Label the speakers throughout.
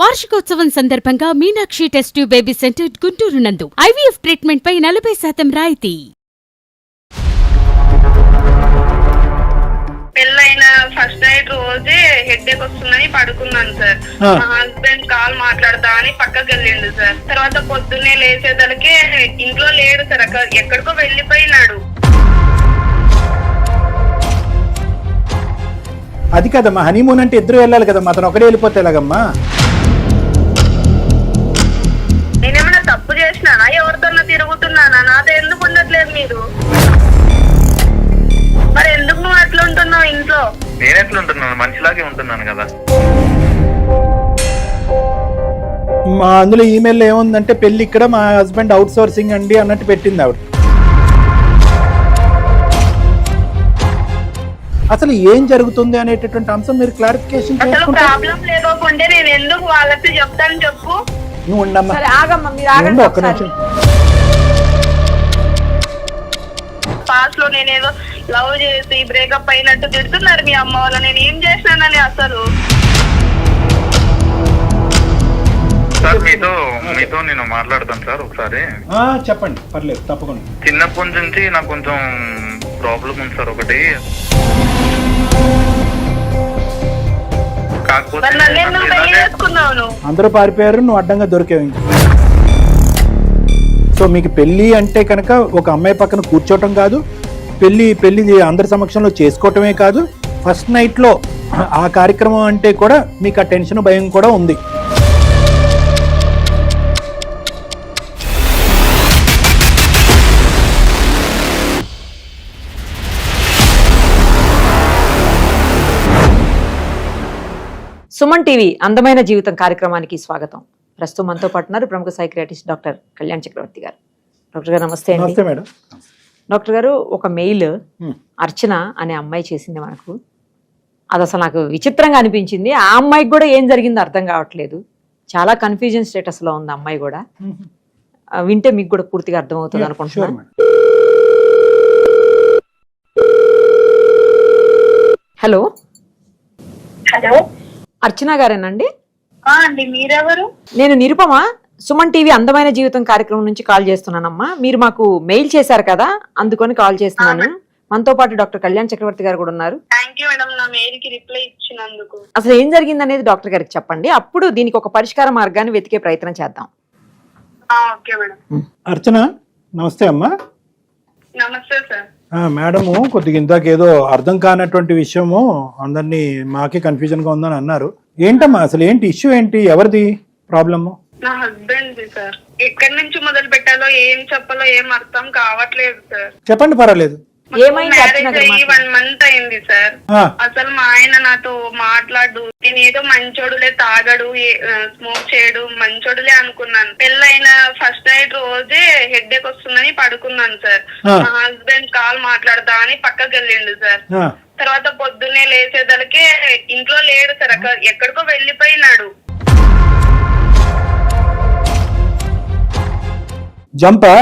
Speaker 1: వార్షికోత్సవం సందర్భంగా Meenakshi test tube baby centre Guntur నందు ఐవీఎఫ్ ట్రీట్మెంట్ పై 40% రాయితీ.
Speaker 2: పెళ్ళైన ఫస్ట్ నైట్ రోజే హెడ్ఏక్ వస్తుందని పడుకున్నాను సార్. మా హస్బెండ్ కాల్ మాట్లాడతా అని పక్కకి వెళ్ళిండు సార్. తర్వాత పొద్దున్నే లేచేదలకే ఇంట్లో లేడు సార్, ఎక్కడికో వెళ్ళిపోయినాడు.
Speaker 3: అది కదమ్మా, హనీమూన్ అంటే ఇద్దరు వెళ్ళాలి కదమ్మా, అతను ఒకడే వెళ్ళిపోతే ఎలాగమ్మా?
Speaker 2: నేనేమైనా తప్పు చేసినానా? ఎవరితోనో తిరుగుతున్నానా? నాతో ఎందుకు ఉండట్లేదు మీరు? మరి ఎందుకు నువ్వు అట్లా ఉంటున్నావు ఇంట్లో?
Speaker 4: నేను ఎట్లా ఉంటున్నాను? మంచిలాగే ఉంటున్నాను కదా.
Speaker 3: మా అందులో ఈమెయిల్ ఏముందంటే పెళ్లి ఇక్కడ, మా హస్బెండ్ అవుట్ సోర్సింగ్ అండి అన్నట్టు పెట్టింది ఆవిడ. అసలు ఏం జరుగుతుంది అనేటటువంటి అంశం మీరు క్లారిఫికేషన్
Speaker 2: అసలు
Speaker 3: చేసుకుంటే
Speaker 2: ప్రాబ్లం లేకపోతే నేను ఎందుకు వాళ్ళకి చెప్తాను చెప్పు?
Speaker 3: నువ్వు ఉండమ్మా,
Speaker 5: ఆగండి
Speaker 3: ఒక్క నిమిషం.
Speaker 2: పాస్ లో నేనేదో లవ్ చేసి బ్రేకప్ అయినట్టు తిడుతున్నారు మీ అమ్మ వాళ్ళు. నేను ఏం చేసినానని అసలు
Speaker 4: సార్ మీతో నేను మాట్లాడతాను సార్ ఒకసారి.
Speaker 3: చెప్పండి, పర్లేదు, తప్పకుండా.
Speaker 4: చిన్నప్పటి నుంచి నాకు కొంచెం ప్రాబ్లం ఉంది సార్ ఒకటి. కాకపోతే
Speaker 2: నన్ను ఎందుకు పెళ్లి చేసుకున్నావు నువ్వు?
Speaker 3: అందరూ పారిపోయారు, నువ్వు అడ్డంగా దొరికేవి. సో మీకు పెళ్లి అంటే కనుక ఒక అమ్మాయి పక్కన కూర్చోవటం కాదు, పెళ్లి అందరి సమక్షంలో చేసుకోవటమే కాదు, ఫస్ట్ నైట్లో ఆ కార్యక్రమం అంటే కూడా మీకు ఆ టెన్షన్ భయం కూడా ఉంది.
Speaker 5: సుమన్ టీవీ అందమైన జీవితం కార్యక్రమానికి స్వాగతం. ప్రస్తుతం మనతో పాటున్నారు ప్రముఖ సైకియాట్రిస్ట్ డాక్టర్ కళ్యాణ్ చక్రవర్తి గారు. డాక్టర్ గారు నమస్తే అండి.
Speaker 3: నమస్తే మేడం.
Speaker 5: డాక్టర్ గారు, ఒక మెయిల్ అర్చన అనే అమ్మాయి చేసింది మనకు. అది అసలు నాకు విచిత్రంగా అనిపించింది. ఆ అమ్మాయికి కూడా ఏం జరిగిందో అర్థం కావట్లేదు. చాలా కన్ఫ్యూజన్ స్టేటస్ లో ఉంది అమ్మాయి కూడా. వింటే మీకు కూడా పూర్తిగా అర్థమవుతుంది అనుకుంటున్నాను. హలో
Speaker 2: హలో,
Speaker 5: అర్చన గారేనండి?
Speaker 2: అండి, మీరెవరు?
Speaker 5: నేను నిరుపమ, సుమన్ టీవీ అందమైన జీవితం కార్యక్రమం నుంచి కాల్ చేస్తున్నానమ్మా. మీరు మాకు మెయిల్ చేశారు కదా, అందుకని కాల్ చేస్తున్నాను. మనతో పాటు డాక్టర్ కళ్యాణ్ చక్రవర్తి గారు కూడా ఉన్నారు.
Speaker 2: థాంక్యూ మేడం, నా మెయిల్ కి రిప్లై ఇచ్చినందుకు.
Speaker 5: అసలు ఏం జరిగింది అనేది డాక్టర్ గారికి చెప్పండి, అప్పుడు దీనికి ఒక పరిష్కార మార్గాన్ని వెతికే ప్రయత్నం చేద్దాం.
Speaker 2: Okay madam.
Speaker 3: అర్చన నమస్తే అమ్మా.
Speaker 2: నమస్తే సార్.
Speaker 3: మేడము కొద్దిగా ఇందాకేదో అర్థం కానటువంటి విషయము అందరినీ మాకే కన్ఫ్యూజన్ గా ఉందని అన్నారు. ఏంటమ్మా అసలు ఏంటి ఇష్యూ, ఏంటి, ఎవరిది ప్రాబ్లము?
Speaker 2: నా హస్బెండ్ సార్. ఎక్కడి నుంచి మొదలు పెట్టాలో, ఏం చెప్పాలో ఏం అర్థం కావట్లేదు సార్.
Speaker 3: చెప్పండి, పర్వాలేదు.
Speaker 2: మ్యారేజ్ అయ్యి 1 month అయింది సార్. అసలు మా ఆయన నాతో మాట్లాడు, నేను ఏదో మంచోడులే, తాగడు, స్మోక్ చేయడు, మంచోడులే అనుకున్నాను. పెళ్ళైన ఫస్ట్ నైట్ రోజే హెడ్ఏక్ వస్తుందని పడుకున్నాను సార్. మా హస్బెండ్ కాల్ మాట్లాడతా అని పక్కకి వెళ్ళిండు సార్. తర్వాత పొద్దున్నే లేచేదలకే ఇంట్లో లేడు సార్, ఎక్కడికో వెళ్ళిపోయినాడు.
Speaker 3: జంపా?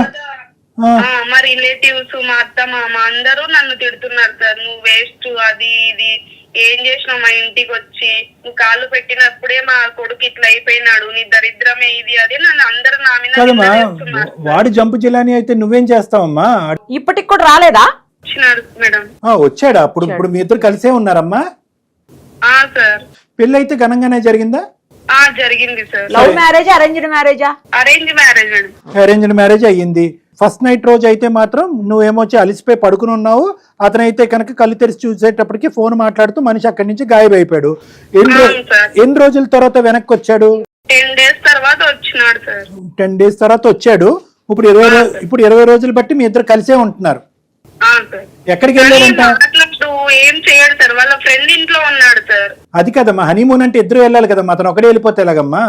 Speaker 2: మా రిలేటివ్స్, మా అత్త, మామ అందరూ నన్ను తిడుతున్నారు సార్. నువ్వు వేస్ట్, అది ఇది ఏం చేసినావు మా ఇంటికి వచ్చి, నువ్వు కాళ్ళు పెట్టినప్పుడే మా కొడుకు ఇట్లా అయిపోయినాడు, నీ దరిద్రమే ఇది అది నన్ను అందరూ నా మీద.
Speaker 3: వాడు జంపు జిలాని అయితే నువ్వేం చేస్తావమ్మా?
Speaker 5: ఇప్పటికి కూడా రాలేదా?
Speaker 2: మేడం
Speaker 3: వచ్చాడా? ఇప్పుడు మీ ఇద్దరు కలిసే ఉన్నారమ్మా?
Speaker 2: సార్.
Speaker 3: పెళ్లి అయితే ఘనంగానే జరిగిందా?
Speaker 2: జరిగింది సార్.
Speaker 5: లవ్ మ్యారేజ్, అరేంజ్డ్ మ్యారేజా?
Speaker 2: Arrange marriage madam.
Speaker 3: Arranged marriage అయ్యింది. ఫస్ట్ నైట్ రోజు అయితే మాత్రం నువ్వేమొచ్చి అలిసిపోయి పడుకుని ఉన్నావు, అతనైతే కనుక కళ్ళు తెరిచి చూసేటప్పటికి ఫోన్ మాట్లాడుతూ మనిషి అక్కడి నుంచి గాయమైపోయాడు. ఎన్ని రోజుల తర్వాత వెనక్కి వచ్చాడు?
Speaker 2: 10 days తర్వాత వచ్చినాడు సార్.
Speaker 3: 10 days తర్వాత వచ్చాడు. ఇప్పుడు 20 రోజులు బట్టి మీ ఇద్దరు కలిసే ఉంటున్నారు. ఎక్కడికి వెళ్ళారంట?
Speaker 2: ఏం చేయడు సార్, వాళ్ళ ఫ్రెండ్ ఇంట్లో ఉన్నాడు సార్.
Speaker 3: అది కదమ్మా, హనీమూన్ అంటే ఇద్దరు వెళ్ళాలి కదమ్మా, అతను ఒకడే వెళ్ళిపోతే ఎలాగమ్మా?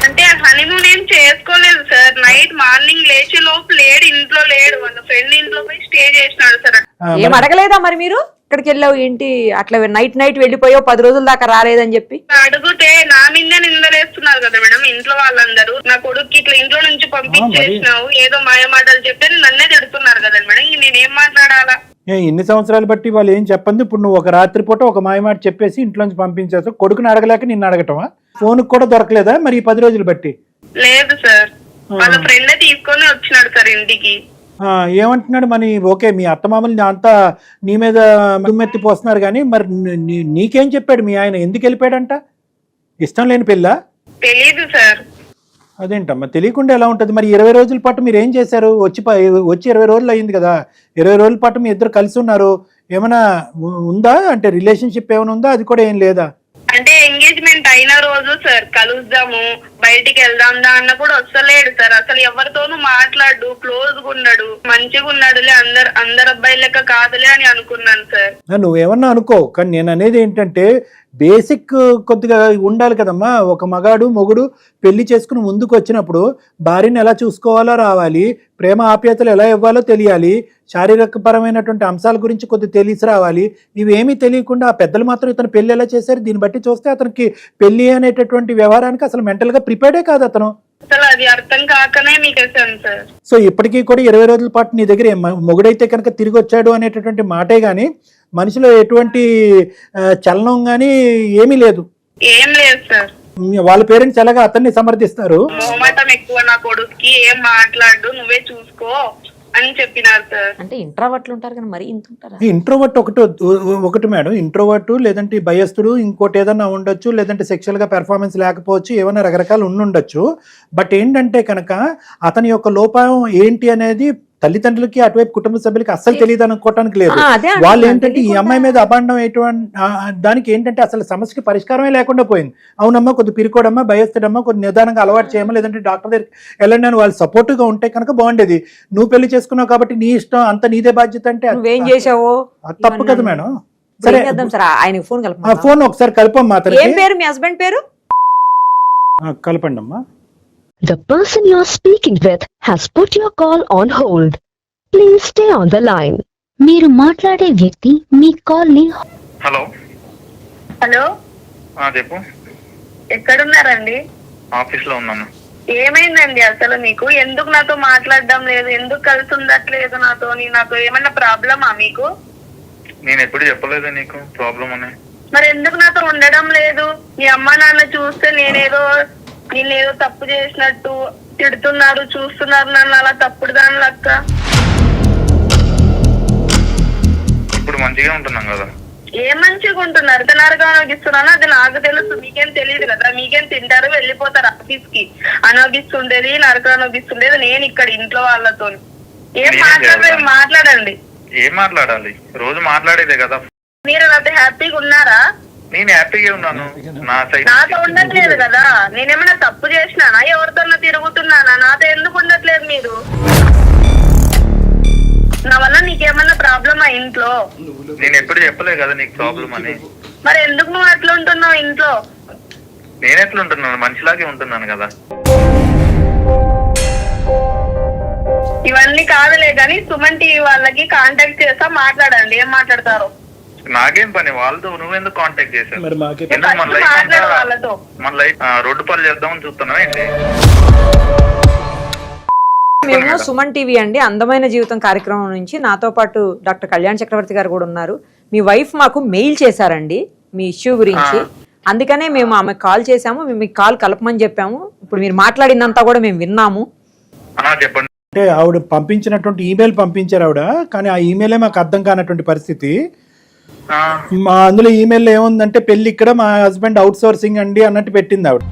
Speaker 2: అంటే హనీమూన్ ఏం చేసుకోలేదు సార్. నైట్ మార్నింగ్ లేచి లోపు లేడు, ఇంట్లో లేడు, వాళ్ళ ఫ్రెండ్ ఇంట్లో పోయి స్టే చేసినాడు సార్.
Speaker 5: ఏం అడగలేదా మరి మీరు? ఎక్కడికి వెళ్ళావు ఏంటి, అట్లా నైట్ వెళ్ళిపోయావు, 10 రోజుల దాకా రాలేదని చెప్పి
Speaker 2: అడిగితే నా మీద నిందలేస్తున్నారు కదా మేడం ఇంట్లో వాళ్ళందరూ. నా కొడుకు ఇట్లా ఇంట్లో నుంచి పంపించేసినావు, ఏదో మాయ మాటలు చెప్తే నన్నే తిడుతున్నారు కదా మేడం. నేనేం మాట్లాడాలా?
Speaker 3: ఇన్ని సంవత్సరాలు బట్టి వాళ్ళు ఏం చెప్పండి. ఇప్పుడు నువ్వు ఒక రాత్రిపూట ఒక మాయమాట చెప్పేసి ఇంట్లోంచి పంపించేస్తావు. కొడుకుని అడగలేక నిన్ను అడగటమా? ఫోన్కి కూడా దొరకలేదా మరి ఈ 10 రోజులు బట్టి?
Speaker 2: లేదు సార్, వాళ్ళ ఫ్రెండ్ తీసుకొని వచ్చినాడు సార్ ఇంటికి.
Speaker 3: ఏమంటున్నాడు మరి? ఓకే, మీ అత్తమామలు అంతా నీ మీద దుమ్మెత్తి పోస్తున్నారు కానీ మరి నీకేం చెప్పాడు మీ ఆయన? ఎందుకు వెళ్ళిపోయాడంట? ఇష్టం లేని పిల్ల?
Speaker 2: తెలీదు సార్.
Speaker 3: అదేంటమ్మా తెలియకుండా ఎలా ఉంటుంది? మరి 20 రోజుల పాటు మీరు ఏం చేశారు? వచ్చి 20 రోజులు అయింది కదా, 20 రోజుల పాటు మీ ఇద్దరు కలిసి ఉన్నారు. ఏమైనా ఉందా అంటే రిలేషన్షిప్ ఏమైనా ఉందా? అది కూడా ఏం లేదా?
Speaker 2: అంటే ఎంగేజ్మెంట్ అయిన రోజు సార్ కలుద్దాము బయటికి వెళ్దాం దా అన్న కూడా వస్తలేడు సార్. అసలు ఎవరితోనూ మాట్లాడు, క్లోజ్ గా ఉన్నాడు, మంచిగా ఉన్నాడులే, అందరు అబ్బాయి లెక్క కాదులే అని అనుకున్నాను సార్.
Speaker 3: నువ్వేమన్నా అనుకో, కానీ నేను అనేది ఏంటంటే బేసిక్ కొద్దిగా ఉండాలి కదమ్మా. ఒక మగాడు మొగుడు పెళ్లి చేసుకుని ముందుకు వచ్చినప్పుడు భార్యను ఎలా చూసుకోవాలో రావాలి, ప్రేమ ఆప్యాయతలు ఎలా ఇవ్వాలో తెలియాలి, శారీరక పరమైనటువంటి అంశాల గురించి కొద్దిగా తెలిసి రావాలి. ఇవేమీ తెలియకుండా ఆ పెద్దలు మాత్రం ఇతను పెళ్లి ఎలా చేశారు దీన్ని బట్టి చూస్తే అతనికి పెళ్లి అనేటటువంటి వ్యవహారానికి అసలు మెంటల్ గా ప్రిపేర్డే కాదు అతను.
Speaker 2: అసలు అది అర్థం కాకనే మీకు వేసాను సార్.
Speaker 3: సో ఇప్పటికీ కూడా 20 రోజుల పాటు నీ దగ్గర మొగుడైతే కనుక తిరిగి వచ్చాడు అనేటటువంటి మాటే గాని మనిషిలో ఎటువంటి చలనం గాని ఏమీ లేదు.
Speaker 2: ఏం లేదు సార్.
Speaker 3: వాళ్ళ పేరెంట్స్ ఎలాగా అతన్ని సమర్థిస్తారు?
Speaker 2: మొహమాటం ఎక్కువ నా కొడుకుకి, ఏం మాట్లాడు, నువ్వే చూసుకో అని చెప్పినారు సార్.
Speaker 5: అంటే ఇంట్రావర్ట్లు ఉంటారు కానీ మరి ఇంత ఉంటారా?
Speaker 3: ఇంట్రోవర్ట్ ఒకటి మేడం, ఇంట్రోవర్ట్ లేదంటే భయస్థుడు, ఇంకోటి ఏదన్నా ఉండొచ్చు, లేదంటే సెక్షువల్ గా పెర్ఫార్మెన్స్ లేకపోవచ్చు, ఏమైనా రకరకాలు ఉండొచ్చు. బట్ ఏంటంటే కనుక అతని యొక్క లోపం ఏంటి అనేది తల్లిదండ్రులకి అటువైపు కుటుంబ సభ్యులకి అస్సలు తెలియదు అనుకోవటానికి లేదు. వాళ్ళు ఏంటంటే ఈ అమ్మాయి మీద అబాండం దానికి ఏంటంటే అసలు సమస్యకి పరిష్కారమే లేకుండా పోయింది. అవునమ్మా కొద్ది పిరికోడమ్మా, భయస్తుడమ్మా, కొద్ది నిదానంగా అలవాటు చేయమా, లేదంటే డాక్టర్ దగ్గరికి వెళ్ళండి అని వాళ్ళు సపోర్టివ్ గా ఉంటే కనుక బాగుండేది. నువ్వు పెళ్లి చేసుకున్నావు కాబట్టి నీ ఇష్టం అంత నీదే బాధ్యత అంటే
Speaker 5: నువ్వేం చేసావో
Speaker 3: తప్పు కదా మేడం. సరే
Speaker 5: ఆయన ఫోన్ కలప,
Speaker 3: ఫోన్ ఒకసారి కలపమ్మా.
Speaker 5: ఏం పేరు మీ హస్బెండ్ పేరు?
Speaker 3: కలపండి అమ్మా.
Speaker 6: The person you're speaking with has put your call on hold. Please stay on the line. మీరు మాట్లాడే వ్యక్తి మీ కాల్ ని.
Speaker 4: హలో
Speaker 2: హలో
Speaker 4: చెప్పు.
Speaker 2: ఎక్కడున్నారండి?
Speaker 4: ఆఫీస్ లో ఉన్నాను.
Speaker 2: ఏమైందండి అసలు మీకు? ఎందుకు నాతో మాట్లాడడం లేదు? ఎందుకు కలిసి ఉండట్లేదు నాతో? నాతో ఏమన్నా ప్రాబ్లమా మీకు?
Speaker 4: నేను ఎప్పుడు చెప్పలేదు నీకు ప్రాబ్లం అని.
Speaker 2: మరి ఎందుకు నాతో ఉండడం లేదు? మీ అమ్మ నాన్న చూస్తే నేనేదో తప్పు చేసినట్టు తిడుతున్నారు, చూస్తున్నారు నన్ను అలా తప్పుడు దాని లెక్క.
Speaker 4: ఇప్పుడు మంచిగా ఉంటున్నాం కదా.
Speaker 2: ఏం మంచిగా ఉంటున్నారు? తినారుగా అనోగిస్తున్నాను, అది నాకు తెలుసు, మీకేం తెలియదు కదా. మీకేం తింటారు, వెళ్ళిపోతారు ఆఫీస్ కి. అనోగిస్తుండేది, నరక అనోగిస్తుండేది నేను ఇక్కడ ఇంట్లో వాళ్ళతో. ఏం మాట్లాడండి.
Speaker 4: ఏం మాట్లాడాలి? రోజు మాట్లాడేదే కదా.
Speaker 2: మీరు నాతో హ్యాపీగా ఉన్నారా?
Speaker 4: నేను హ్యాపీగా ఉన్నాను.
Speaker 2: నాతో ఉండట్లేదు కదా. నేనేమైనా తప్పు చేసినానా? ఎవరితో తిరుగుతున్నానా? నాతో ఎందుకు ఉండట్లేదు మీరు? నా వల్ల నీకేమన్నా ప్రాబ్లమా ఇంట్లో?
Speaker 4: నేను ఎప్పుడు చెప్పలేదు కదా నీకు ప్రాబ్లం అని.
Speaker 2: మరి ఎందుకు నువ్వు అట్లా ఉంటున్నావు ఇంట్లో?
Speaker 4: నేను ఎట్లా ఉంటున్నాను? మనిషిలాగే ఉంటున్నాను కదా.
Speaker 2: ఇవన్నీ కాదులే గాని సుమన్ టీవీ వాళ్ళకి కాంటాక్ట్ చేస్తా, మాట్లాడండి. ఏం మాట్లాడతారు?
Speaker 4: నాకేం పని వాళ్ళతో? నువ్వెందుకు కాంటాక్ట్ చేశావు?
Speaker 2: వాళ్ళతో
Speaker 4: మన లైఫ్ రోడ్డు పాలు చేద్దామని చూస్తున్నావా ఏంటి?
Speaker 5: మేము సుమన్ టీవీ అండి, అందమైన జీవితం కార్యక్రమం నుంచి నాతో పాటు డాక్టర్ కళ్యాణ్ చక్రవర్తి గారు కూడా ఉన్నారు. మీ వైఫ్ మాకు మెయిల్ చేశారండి మీ ఇష్యూ గురించి. అందుకనే మేము ఆమెకు కాల్ చేశాము, మేము మీకు కాల్ కలపమని చెప్పాము. ఇప్పుడు మీరు మాట్లాడినంతా కూడా మేము విన్నాము.
Speaker 4: చెప్పండి.
Speaker 3: అంటే ఆవిడ పంపించినటువంటి ఈమెయిల్ పంపించారు ఆవిడ, కానీ ఆ ఈమెయిలే మాకు అర్థం కానటువంటి పరిస్థితి. మా అందులో ఈమెయిల్ ఏముందంటే పెళ్లి ఇక్కడ, మా హస్బెండ్ అవుట్ సోర్సింగ్ అండి అన్నట్టు పెట్టింది ఆవిడ.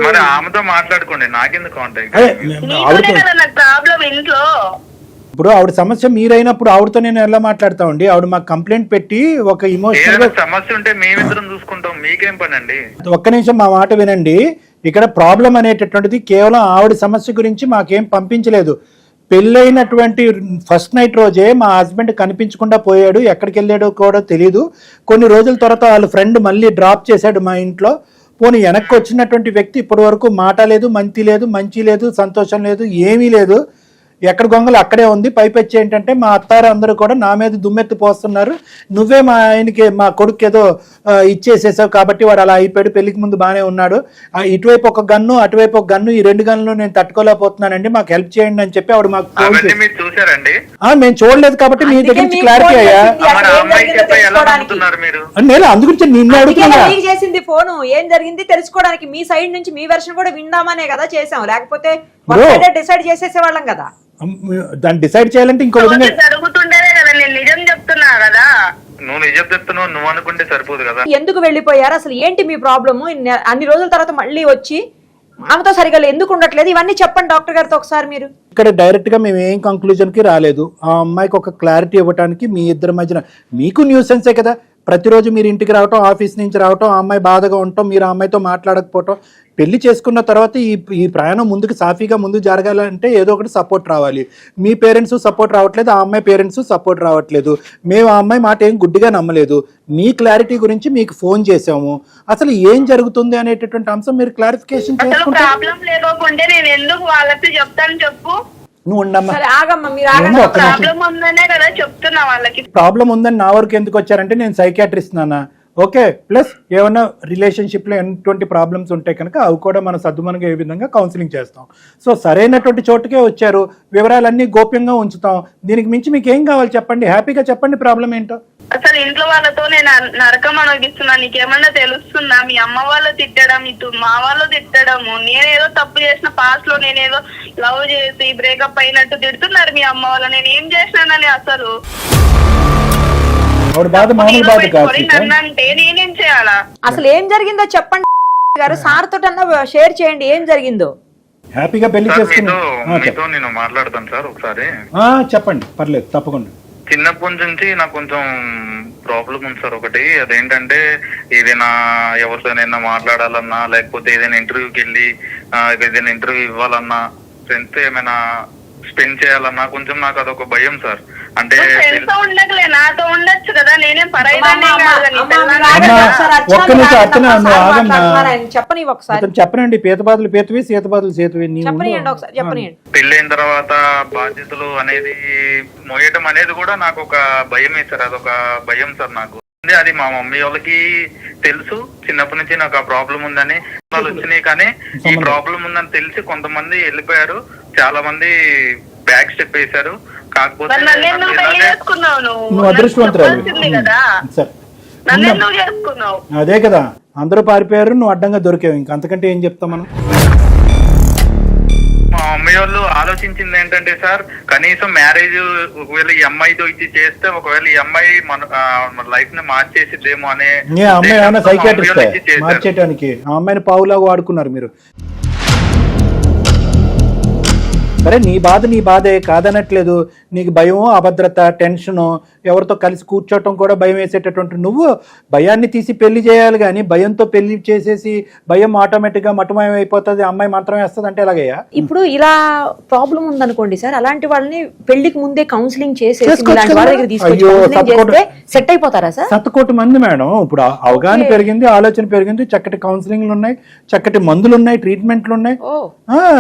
Speaker 4: మరి ఆమెతో మాట్లాడుకోండి, నాకెందుకు కాంటాక్ట్?
Speaker 2: ప్రాబ్లం ఇంట్లో.
Speaker 3: ఇప్పుడు ఆవిడ సమస్య మీరైనప్పుడు ఆవిడతో నేను ఎలా మాట్లాడతామండి? ఆవిడ మాకు కంప్లైంట్ పెట్టి ఒక ఇమోషనల్
Speaker 4: సమస్య ఉంటే మేమిద్దరం చూసుకుంటాం, మీకేం పని అండి?
Speaker 3: ఒక్క నిమిషం మా మాట వినండి. ఇక్కడ ప్రాబ్లం అనేటటువంటిది కేవలం ఆవిడ సమస్య గురించి మాకేం పంపించలేదు. పెళ్ళైనటువంటి ఫస్ట్ నైట్ రోజే మా హస్బెండ్ కనిపించకుండా పోయాడు, ఎక్కడికి వెళ్ళాడో కూడా తెలీదు. కొన్ని రోజుల తర్వాత వాళ్ళ ఫ్రెండ్ మళ్ళీ డ్రాప్ చేశాడు మా ఇంట్లో. పోనీ వెనక్కి వచ్చినటువంటి వ్యక్తి ఇప్పటి వరకు మాట లేదు, మంచి లేదు, సంతోషం లేదు, ఏమీ లేదు. ఎక్కడ గొంగలు అక్కడే ఉంది. పైపెచ్చి ఏంటంటే మా అత్తారు అందరూ కూడా నా మీద దుమ్మెత్తి పోస్తున్నారు, నువ్వే మా ఆయనకి మా కొడుకు ఏదో ఇచ్చేసేసావు కాబట్టి వాడు అలా అయిపోయాడు, పెళ్లికి ముందు బాగానే ఉన్నాడు, ఇటువైపు ఒక గన్ను అటువైపు ఒక గన్ను, ఈ 2 గన్నులు నేను తట్టుకోలేకపోతున్నానండి, మాకు హెల్ప్ చేయండి అని చెప్పి ఆవిడ మాకు ఫోన్ చేసి.
Speaker 4: మీరు చూసారండి?
Speaker 3: మేము చూడలేదు కాబట్టి మీ దగ్గర నుంచి క్లారిటీ అయ్యా. నేను అందుగురించి నిన్ను అడుగుతున్నా.
Speaker 5: చేసింది ఫోను ఏం జరిగింది తెలుసుకోవడానికి, మీ సైడ్ నుంచి మీ వెర్షన్ కూడా విందామనే కదా చేసాం, లేకపోతే డిసైడ్ చేసేసే వాళ్ళం కదా.
Speaker 3: దాన్ని డిసైడ్ చేయాలంటే ఇంకో విధంగా
Speaker 2: జరుగుతుండేదే కదా, నేను నిజం చెప్తున్నా కదా.
Speaker 4: నువ్వు నిజం చెప్తున్నావు, నువ్వు అనుకుంటే సరిపోదు కదా.
Speaker 5: ఎందుకు వెళ్ళిపోయారు, అసలు ఏంటి మీ ప్రాబ్లము, అన్ని రోజుల తర్వాత మళ్ళీ వచ్చి ఆమెతో సరిగా ఎందుకు ఉండట్లేదు, ఇవన్నీ చెప్పండి డాక్టర్ గారితో ఒకసారి మీరు.
Speaker 3: ఇక్కడ డైరెక్ట్ గా మేము ఏం కంక్లూజన్ కి రాలేదు. ఆ అమ్మాయికి ఒక క్లారిటీ ఇవ్వడానికి మీ ఇద్దరి మధ్యన మీకు న్యూసెన్సే కదా, ప్రతిరోజు మీరు ఇంటికి రావటం, ఆఫీస్ నుంచి రావటం, ఆ అమ్మాయి బాధగా ఉండటం, మీరు ఆ అమ్మాయితో మాట్లాడకపోవటం. పెళ్లి చేసుకున్న తర్వాత ఈ ప్రయాణం ముందుకు సాఫీగా ముందుకు జరగాలంటే ఏదో ఒకటి సపోర్ట్ రావాలి. మీ పేరెంట్స్ సపోర్ట్ రావట్లేదు, ఆ అమ్మాయి పేరెంట్స్ సపోర్ట్ రావట్లేదు. మేము ఆ అమ్మాయి మాట ఏం గుడ్డిగా నమ్మలేదు. మీ క్లారిటీ గురించి మీకు ఫోన్ చేసాము. అసలు ఏం జరుగుతుంది అనేటటువంటి అంశం మీరు క్లారిఫికేషన్ చేసుకుంటే.
Speaker 2: ప్రాబ్లం లేకపోతే నేను ఎందుకు వాళ్ళకి చెప్తాను చెప్పు.
Speaker 3: నువ్వు ఉండమ్మా,
Speaker 2: ప్రాబ్లం ఉందనే కదా చెప్తున్నా వాళ్ళకి.
Speaker 3: ప్రాబ్లం ఉందని నా వరకు ఎందుకు వచ్చారంటే నేను సైకాట్రిస్ట్ నాన్న, ఓకే, ప్లస్ ఏమన్నా రిలేషన్షిప్లో ఎటువంటి ప్రాబ్లమ్స్ ఉంటాయి కనుక అవి కూడా మనం సద్దుమనగా ఏ విధంగా కౌన్సిలింగ్ చేస్తాం. సో సరైనటువంటి చోటుకే వచ్చారు, వివరాలన్నీ గోప్యంగా ఉంచుతాం. దీనికి మించి మీకు ఏం కావాలి చెప్పండి, హ్యాపీగా చెప్పండి ప్రాబ్లం ఏంటో.
Speaker 2: అసలు ఇంట్లో వాళ్ళతో నేను నరకం అనుభవిస్తున్నా, నీకేమన్నా తెలుస్తుందా? మీ అమ్మ వాళ్ళు తిట్టడం, ఇటు మా వాళ్ళు తిట్టడము, నేనేదో తప్పు చేసిన పాస్ట్ లో నేనేదో లవ్ చేసి బ్రేకప్ అయినట్టు తిడుతున్నారు మీ అమ్మ వాళ్ళు. నేను ఏం చేసినానని అసలు అంటే నేనేం చేయాలా?
Speaker 5: అసలు ఏం జరిగిందో చెప్పండి గారు, సార్ తోటన్నా షేర్ చేయండి ఏం జరిగిందో.
Speaker 3: హ్యాపీగా పెళ్లి చేసుకుని
Speaker 4: నేను మాట్లాడతాను సార్ ఒకసారి.
Speaker 3: చెప్పండి, పర్లేదు, తప్పకుండా.
Speaker 4: చిన్నప్పటి నుంచి నాకు కొంచెం ప్రాబ్లం ఉంది సార్ ఒకటి. అదేంటంటే ఏదైనా ఎవరితోనైనా మాట్లాడాలన్నా, లేకపోతే ఏదైనా ఇంటర్వ్యూకి వెళ్ళి ఏదైనా ఇంటర్వ్యూ ఇవ్వాలన్నా, ఫ్రెండ్స్ ఏమైనా స్పెండ్ చేయాలన్నా కొంచెం నాకు అదొక భయం సార్. అంటే
Speaker 2: ఉండకలే, నాతో ఉండొచ్చు కదా, నేనే
Speaker 3: చెప్పనండి. పీతబాదులు పేతువి, సీతబాదులు సేతువి.
Speaker 4: పెళ్ళైన తర్వాత బాధ్యతలు అనేది మోయటం అనేది కూడా నాకు ఒక భయమే సార్. అదొక భయం సార్ నాకు. అది మా మమ్మీ వాళ్ళకి తెలుసు, చిన్నప్పటి నుంచి నాకు ఆ ప్రాబ్లం ఉందని వాళ్ళు వచ్చినాయి. కానీ ఈ ప్రాబ్లం ఉందని తెలిసి కొంతమంది వెళ్ళిపోయారు, చాలా మంది బ్యాక్ స్టెప్ వేశారు. కాకపోతే
Speaker 3: నువ్వు అదృష్టవంతురాలు. అదే కదా, అందరూ పారిపోయారు, నువ్వు అడ్డంగా దొరికావు. ఇంకా అంతకంటే ఏం చెప్తాం మనం.
Speaker 4: మా మమ్మీ వాళ్ళు ఆలోచించింది ఏంటంటే సార్, కనీసం మ్యారేజ్ ఒకవేళ ఈ అమ్మాయితో ఇచ్చి చేస్తే ఒకవేళ ఈ అమ్మాయి మన లైఫ్ ని మార్చేసిద్దేమో అనే.
Speaker 3: అమ్మాయి ఏమైనా సైకాట్రిస్ట్ మార్చేయడానికి ఆ అమ్మాయిని పావులాగా వాడుకున్నారు మీరు. సరే, నీ బాధే కాదనట్లేదు. నీకు భయము, అభద్రత, టెన్షను, ఎవరితో కలిసి కూర్చోవటం కూడా భయం వేసేటటువంటి నువ్వు భయాన్ని తీసి పెళ్లి చేయాలి. కానీ భయంతో పెళ్లి చేసేసి భయం ఆటోమేటిక్గా మటుమయం అయిపోతుంది, అమ్మాయి మంత్రం వేస్తుంది అంటే ఎలాగయ్యా?
Speaker 5: ఇప్పుడు ఇలా ప్రాబ్లం ఉందనుకోండి సార్, అలాంటి వాళ్ళని పెళ్లికి ముందే కౌన్సిలింగ్ చేసేసి సెట్ అయిపోతారా సార్?
Speaker 3: 1,000,000 మంది మేడం. ఇప్పుడు అవగాహన పెరిగింది, ఆలోచన పెరిగింది, చక్కటి కౌన్సిలింగ్లు ఉన్నాయి, చక్కటి మందులు ఉన్నాయి, ట్రీట్మెంట్లు ఉన్నాయి.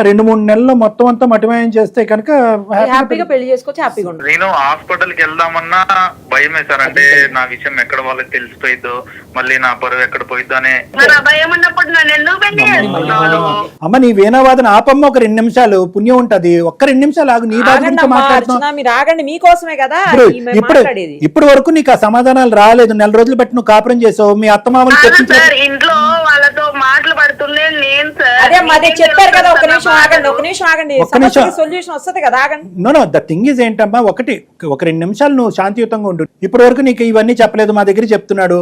Speaker 3: 2-3 నెలల్లో మొత్తం అంతా మటుమయం చేస్తే కనుక
Speaker 5: హ్యాపీగా పెళ్లి చేసుకోవచ్చు, హ్యాపీగా ఉంటుంది.
Speaker 4: నేను హాస్పిటల్ కి వెళ్దామన్నా భయమే సార్. అంటే నా విషయం ఎక్కడ వాళ్ళకి తెలిసిపోయిద్దో, మళ్ళీ నా పరువు ఎక్కడ పోయిద్దో అనే
Speaker 2: భయం ఉన్నప్పుడు
Speaker 3: అమ్మ, నీ వీణావాదన ఆపమ్మ. ఒక 2 నిమిషాలు పుణ్యం ఉంటది. ఒక్క 2 నిమిషాలు ఆగు. నీ బాధ గురించి మాట్లాడుతున్నా,
Speaker 5: మీరు ఆగండి, మీకోసమే కదా
Speaker 3: ఇప్పుడు వరకు నీకు ఆ సమాధానాలు రాలేదు. 4 రోజులు బట్టి నువ్వు కాపురం చేసావు, మీ అత్తమామలు
Speaker 2: ఇంట్లో వాళ్ళతో మాటలు పడుతుండే నేను
Speaker 5: చెప్పారు కదా. ఒక నిమిషం ఆగండి, సొల్యూషన్ వస్తుంది కదా, ఆగండి.
Speaker 3: నో, ద థింగ్ ఈజ్ ఏంటమ్మా, ఒక 2 నిమిషాలు నువ్వు శాంతియుతంగా ఉండు. ఇప్పటి వరకు నీకు ఇవన్నీ చెప్పలేదు, మా దగ్గర చెప్తున్నాడు.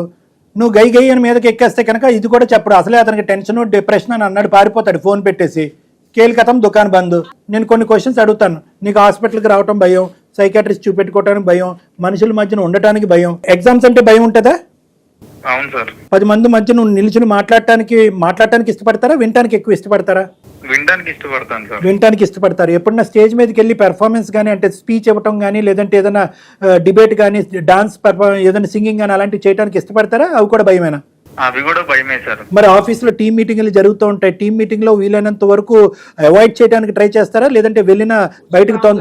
Speaker 3: నువ్వు గై అని మీదకి ఎక్కేస్తే కనుక ఇది కూడా చెప్పడు. అసలే అతనికి టెన్షన్, డిప్రెషన్ అని అన్నాడు, పారిపోతాడు ఫోన్ పెట్టేసి. కేల్కతం దుకాణం బంద్. నేను కొన్ని క్వశ్చన్స్ అడుగుతాను. నీకు హాస్పిటల్కి రావటం భయం, సైకాట్రిస్ట్ చూపెట్టుకోవడానికి భయం, మనుషుల మధ్యన ఉండటానికి భయం, ఎగ్జామ్స్ అంటే భయం ఉంటుందా?
Speaker 4: అవును సార్.
Speaker 3: 10 మంది మధ్య నువ్వు నిల్చుని మాట్లాడటానికి ఇష్టపడతారా, వినటానికి ఎక్కువ ఇష్టపడతారా? వినటానికి ఇష్టపడతారు. ఎప్పుడన్నా స్టేజ్ మీదకి వెళ్ళి పెర్ఫార్మెన్స్ కానీ, అంటే స్పీచ్ ఇవ్వటం కానీ, లేదంటే ఏదైనా డిబేట్ కానీ, డాన్స్ పెర్ఫార్మెన్స్, ఏదైనా సింగింగ్ కానీ అలాంటివి చేయడానికి ఇష్టపడతారా? అవి కూడా భయమేనా?
Speaker 4: అవి కూడా భయమే సార్.
Speaker 3: మరి ఆఫీస్లో టీం మీటింగ్లు జరుగుతూ ఉంటాయి. టీం మీటింగ్లో వీలైనంత వరకు అవాయిడ్ చేయడానికి ట్రై చేస్తారా, లేదంటే వెళ్ళిన బయటకు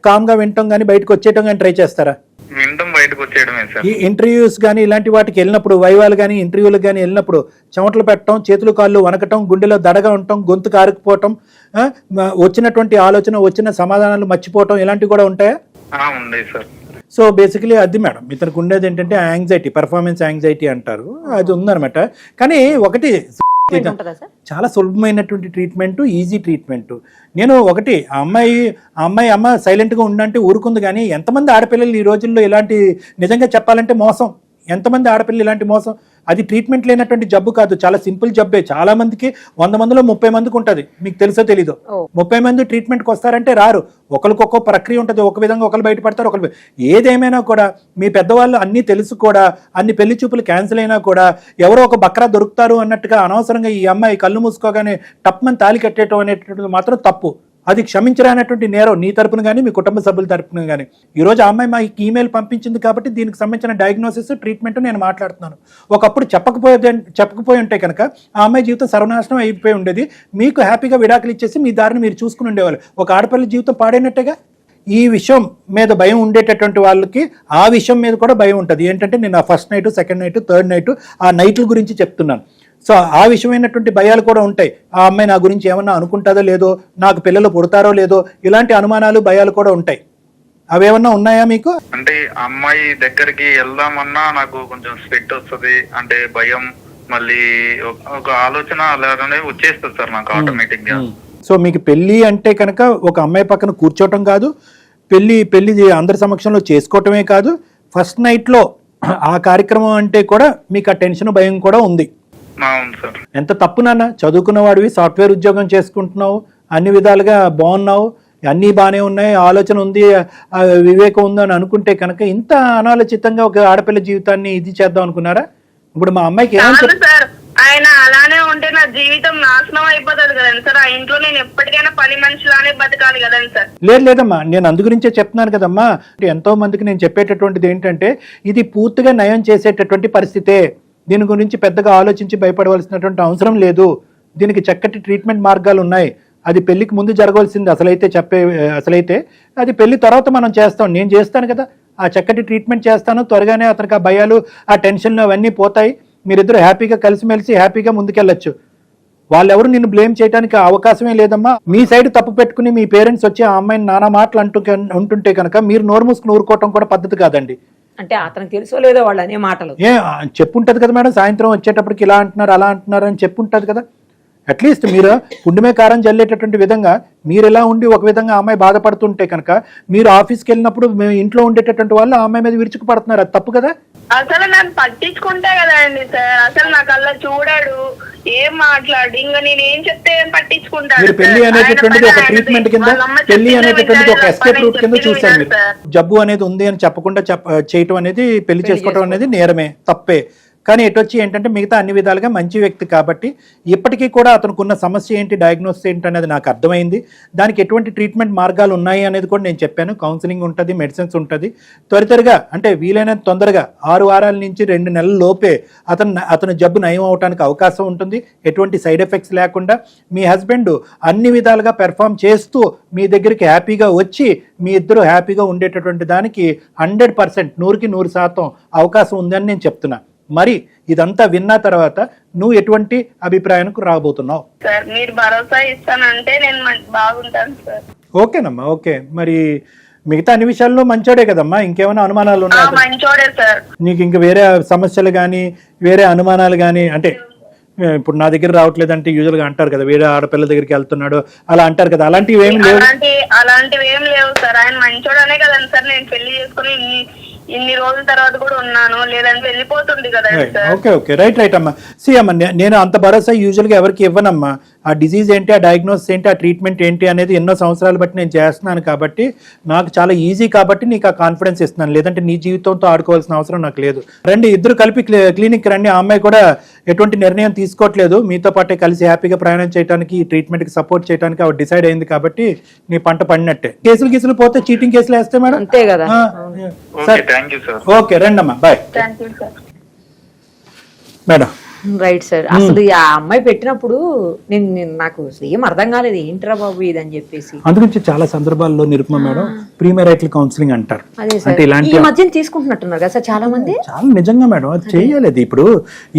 Speaker 3: కామ్గా వింటాం కానీ బయటకు వచ్చేయటం కానీ ట్రై చేస్తారా?
Speaker 4: వినడం బయటకు వచ్చేయడమే సార్.
Speaker 3: ఈ ఇంటర్వ్యూస్ కానీ ఇలాంటి వాటికి వెళ్ళినప్పుడు, వైవాలు కానీ ఇంటర్వ్యూలకు కానీ వెళ్ళినప్పుడు చెమటలు పెట్టడం, చేతులు కాళ్ళు వనకటం, గుండెలో దడగా ఉండటం, గొంతు కారుకుపోవటం, వచ్చినటువంటి ఆలోచన, వచ్చిన సమాధానాలు మర్చిపోవటం ఇలాంటివి కూడా ఉంటాయా?
Speaker 4: ఉండే సార్.
Speaker 3: సో బేసికలీ అది మేడం ఇతనికి ఉండేది ఏంటంటే యాంగ్జైటీ, పర్ఫార్మెన్స్ యాంగ్జైటీ అంటారు, అది ఉందన్నమాట. కానీ ఒకటి చాలా సులభమైనటువంటి ట్రీట్మెంట్, ఈజీ ట్రీట్మెంట్. నేను ఒకటి ఆ అమ్మాయి సైలెంట్గా ఉండంటే ఊరుకుంది. కానీ ఎంతమంది ఆడపిల్లలు ఈ రోజుల్లో ఇలాంటి, నిజంగా చెప్పాలంటే మోసం, ఎంతమంది ఆడపిల్లలు ఇలాంటి మోసం. అది ట్రీట్మెంట్ లేనటువంటి జబ్బు కాదు, చాలా సింపుల్ జబ్బే. చాలా మందికి 100 మందిలో 30 మందికి ఉంటుంది, మీకు తెలుసో తెలీదు. 30 మంది ట్రీట్మెంట్కి వస్తారంటే రారు. ఒకరికొక ప్రక్రియ ఉంటుంది, ఒక విధంగా ఒకరు బయటపడతారు, ఒకరు. ఏదేమైనా కూడా మీ పెద్దవాళ్ళు అన్నీ తెలుసు కూడా, అన్ని పెళ్లి చూపులు క్యాన్సిల్ అయినా కూడా ఎవరో ఒక బక్రా దొరుకుతారు అన్నట్టుగా అనవసరంగా ఈ అమ్మాయి కళ్ళు మూసుకోగానే టప్మని తాళి కట్టేయటం అనేటువంటిది మాత్రం తప్పు. అది క్షమించరానటువంటి నేరం నీ తరపున కానీ మీ కుటుంబ సభ్యుల తరపున కానీ. ఈరోజు ఆ అమ్మాయి మాకు ఈమెయిల్ పంపించింది కాబట్టి దీనికి సంబంధించిన డయాగ్నోసిస్, ట్రీట్మెంట్ నేను మాట్లాడుతున్నాను. ఒకప్పుడు చెప్పకపోయి ఉంటే కనుక ఆ అమ్మాయి జీవితం సర్వనాశనం అయిపోయి ఉండేది. మీకు హ్యాపీగా విడాకులు ఇచ్చేసి మీ దారిని మీరు చూసుకుని ఉండేవాళ్ళు. ఒక ఆడపిల్ల జీవితం పాడైనట్టేగా. ఈ విషయం మీద భయం ఉండేటటువంటి వాళ్ళకి ఆ విషయం మీద కూడా భయం ఉంటుంది. ఏంటంటే నేను ఆ first night, second night, third night, ఆ నైట్ల గురించి చెప్తున్నాను. సో ఆ విషయమైనటువంటి భయాలు కూడా ఉంటాయి. ఆ అమ్మాయి నా గురించి ఏమన్నా అనుకుంటుందో లేదో, నాకు పిల్లలు పుడతారో లేదో, ఇలాంటి అనుమానాలు, భయాలు కూడా ఉంటాయి. అవేమన్నా ఉన్నాయా మీకు?
Speaker 4: అంటే అమ్మాయి దగ్గరికి వెళ్దామన్నా నాకు కొంచెం స్వెట్ వస్తుంది, అంటే భయం, మళ్ళీ ఒక ఆలోచన అలానే వచ్చేస్తుంది సార్ నాకు ఆటోమేటిక్ గా.
Speaker 3: సో మీకు పెళ్లి అంటే కనుక ఒక అమ్మాయి పక్కన కూర్చోవటం కాదు, పెళ్లి అందరి సమక్షంలో చేసుకోవటమే కాదు, ఫస్ట్ నైట్ లో ఆ కార్యక్రమం అంటే కూడా మీకు ఆ టెన్షన్, భయం కూడా ఉంది. ఎంత తప్పు నాన్న, చదువుకున్న వాడివి, సాఫ్ట్వేర్ ఉద్యోగం చేసుకుంటున్నావు, అన్ని విధాలుగా బాగున్నావు, అన్నీ బాగానే ఉన్నాయి, ఆలోచన ఉంది, వివేకం ఉంది అని అనుకుంటే కనుక ఇంత అనాలోచితంగా ఒక ఆడపిల్ల జీవితాన్ని ఇది చేద్దాం అనుకున్నారా? ఇప్పుడు మా అమ్మాయికి
Speaker 2: ఆయన అలానే ఉంటే నా జీవితం నాశనం అయిపోతుంది కదండి సార్. ఆ ఇంట్లో నేను ఎప్పటికైనా పని మనిషిలానే బతకాలి కదండి సార్.
Speaker 3: లేదమ్మా, నేను అందు గురించే చెప్తున్నాను కదమ్మా. ఎంతో మందికి నేను చెప్పేటటువంటిది ఏంటంటే ఇది పూర్తిగా నయం చేసేటటువంటి పరిస్థితే. దీని గురించి పెద్దగా ఆలోచించి భయపడవలసినటువంటి అవసరం లేదు. దీనికి చక్కటి ట్రీట్మెంట్ మార్గాలు ఉన్నాయి. అది పెళ్లికి ముందు జరగవలసింది అసలైతే అది పెళ్లి తర్వాత మనం చేస్తాం. నేను చేస్తాను కదా, ఆ చక్కటి ట్రీట్మెంట్ చేస్తాను. త్వరగానే అతనికి ఆ భయాలు, ఆ టెన్షన్లు అవన్నీ పోతాయి. మీరిద్దరు హ్యాపీగా కలిసిమెలిసి హ్యాపీగా ముందుకెళ్ళొచ్చు. వాళ్ళెవరు నిన్ను బ్లేమ్ చేయడానికి అవకాశమే లేదమ్మా. మీ సైడ్ తప్పు పెట్టుకుని మీ పేరెంట్స్ వచ్చి ఆ అమ్మాయిని నానా మాటలు ఉంటుంటే కనుక మీరు నోరు మూసుకుని ఊరుకోవటం కూడా పద్ధతి కాదండి.
Speaker 5: అంటే అతనికి తెలుసో లేదో వాళ్ళు అనే మాటలు
Speaker 3: చెప్పుంటది కదా మేడం, సాయంత్రం వచ్చేటప్పటికి ఇలా అంటున్నారు, అలా అంటున్నారు అని చెప్పుంటది కదా. అట్లీస్ట్ మీరు పుండిమే కారం జల్లేటటువంటి విధంగా మీరు ఎలా ఉండి ఒక విధంగా ఆ అమ్మాయి బాధపడుతుంటే కనుక మీరు ఆఫీస్కి వెళ్ళినప్పుడు ఇంట్లో ఉండేటటువంటి వాళ్ళు ఆ అమ్మాయి మీద విరుచుకు పడుతున్నారు, అది తప్పు కదా.
Speaker 2: అసలు నన్ను పట్టించుకుంటే కదా అండి సార్, అసలు నాకు అలా చూడాడు, ఏం మాట్లాడు, ఇంకా నేను ఏం చెప్తే ఏం పట్టించుకుంటాను.
Speaker 3: మీరు పెళ్లి అనేటటువంటిది ఒక ట్రీట్మెంట్ కింద, పెళ్లి అనేటటువంటిది ఒక ఎస్కేప్ రూట్ కింద చూశారు. మీరు జబ్బు అనేది ఉంది అని చెప్పకుండా చేయటం అనేది, పెళ్లి చేసుకోవడం అనేది నేరమే, తప్పే. కానీ ఎటొచ్చి ఏంటంటే మిగతా అన్ని విధాలుగా మంచి వ్యక్తి కాబట్టి ఇప్పటికీ కూడా అతనికి ఉన్న సమస్య ఏంటి, డయాగ్నోసిస్ ఏంటి అనేది నాకు అర్థమైంది. దానికి ఎటువంటి ట్రీట్మెంట్ మార్గాలు ఉన్నాయి అనేది కూడా నేను చెప్పాను. కౌన్సిలింగ్ ఉంటుంది, మెడిసిన్స్ ఉంటుంది. త్వరితగా అంటే వీలైనంత తొందరగా 6 వారాల నుంచి 2 నెలల లోపే అతను జబ్బు నయం అవడానికి అవకాశం ఉంటుంది. ఎటువంటి సైడ్ ఎఫెక్ట్స్ లేకుండా మీ హస్బెండ్ అన్ని విధాలుగా పెర్ఫామ్ చేస్తూ మీ దగ్గరికి హ్యాపీగా వచ్చి మీ ఇద్దరు హ్యాపీగా ఉండేటటువంటి దానికి 100%, 100కి 100% అవకాశం ఉందని నేను చెప్తున్నా. మరి ఇదంతా విన్న తర్వాత నువ్వు ఎటువంటి అభిప్రాయానికి రాబోతున్నావు?
Speaker 2: సార్ మీరు భరోసా ఇస్తానంటే నేను బాగుంటాను సార్.
Speaker 3: ఓకేనమ్మా, ఓకే. మరి మిగతా అన్ని విషయాల్లో మంచోడే కదమ్మా, ఇంకేమైనా అనుమానాలు ఉన్నాయా?
Speaker 2: మంచోడే సార్.
Speaker 3: నీకు ఇంక వేరే సమస్యలు కానీ వేరే అనుమానాలు కానీ, అంటే ఇప్పుడు నా దగ్గర రావట్లేదు అంటే యూజువల్ గా అంటారు కదా, వేరే ఆడపిల్ల దగ్గరికి వెళ్తున్నాడు అలా అంటారు కదా, అలాంటివి ఏమి లేవు?
Speaker 2: అలాంటివి ఏం లేవు సార్. ఆయన మంచోడనే కదండి సార్ నేను పెళ్లి చేసుకుని ఇన్ని రోజుల తర్వాత కూడా ఉన్నాను, లేదంటే వెళ్ళిపోతుంది కదా.
Speaker 3: ఓకే ఓకే, రైట్ అమ్మా. అమ్మా, నేను అంత భరోసా యూజువల్గా ఎవరికి ఇవ్వనమ్మా. ఆ డిజీజ్ ఏంటి, ఆ డయాగ్నోసిస్ ఏంటి, ఆ ట్రీట్మెంట్ ఏంటి అనేది ఎన్నో సంవత్సరాలు బట్టి నేను చేస్తున్నాను కాబట్టి నాకు చాలా ఈజీ కాబట్టి నీకు ఆ కాన్ఫిడెన్స్ ఇస్తున్నాను. లేదంటే నీ జీవితంతో ఆడుకోవాల్సిన అవసరం నాకు లేదు. రండి, ఇద్దరు కలిపి క్లినిక్ రండి. ఆ అమ్మాయి కూడా ఎటువంటి నిర్ణయం తీసుకోవట్లేదు, మీతో పాటే కలిసి హ్యాపీగా ప్రయాణం చేయడానికి, ఈ ట్రీట్మెంట్కి సపోర్ట్ చేయడానికి ఆవిడ డిసైడ్ అయింది కాబట్టి నీ పంట పడినట్టే. కేసులు పోతే చీటింగ్ కేసులు వేస్తే మేడం
Speaker 5: అంతే కదా.
Speaker 3: సరే, ఓకే రండి అమ్మా, బాయ్ మేడం.
Speaker 5: Right sir. అసలు ఆ అమ్మాయి పెట్టినప్పుడు నాకు ఏం అర్థం కాలేదు, ఏంట్రా బాబు ఇది అని చెప్పేసి.
Speaker 3: అందుగురించి చాలా సందర్భాల్లో నిరుపమ మేడం ప్రీమెరైటల్ కౌన్సిలింగ్ అంటారు.
Speaker 5: అదే
Speaker 3: అంటే
Speaker 5: సార్,
Speaker 3: ఇలాంటి
Speaker 5: ఈ మధ్యన తీసుకుంటున్నట్టున్నారు కదా సార్ చాలా మంది.
Speaker 3: చాలా నిజంగా మేడం అది చేయలేదు. ఇప్పుడు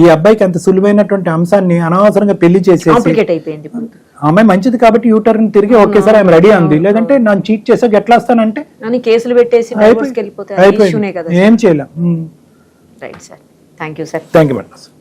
Speaker 3: ఈ అబ్బాయికి అంత సులువైనటువంటి అంశాన్ని అనవసరంగా పెళ్లి చేసేసి
Speaker 5: కాంప్లికేట్ అయిపోయింది ఇప్పుడు.
Speaker 3: అమ్మాయి మంచిది కాబట్టి యూటర్న్ తిరిగి ఓకే సార్ ఐఎమ్ రెడీ అంది, లేదంటే నన్ను చీట్ చేసాక ఎట్లా వస్తానంటే
Speaker 5: అని కేసులు పెట్టేసి divorce కి వెళ్ళిపోతే అది issue నే కదా.
Speaker 3: ఏం చేయలేం.
Speaker 5: Right sir, thank you sir.
Speaker 3: Thank you madam.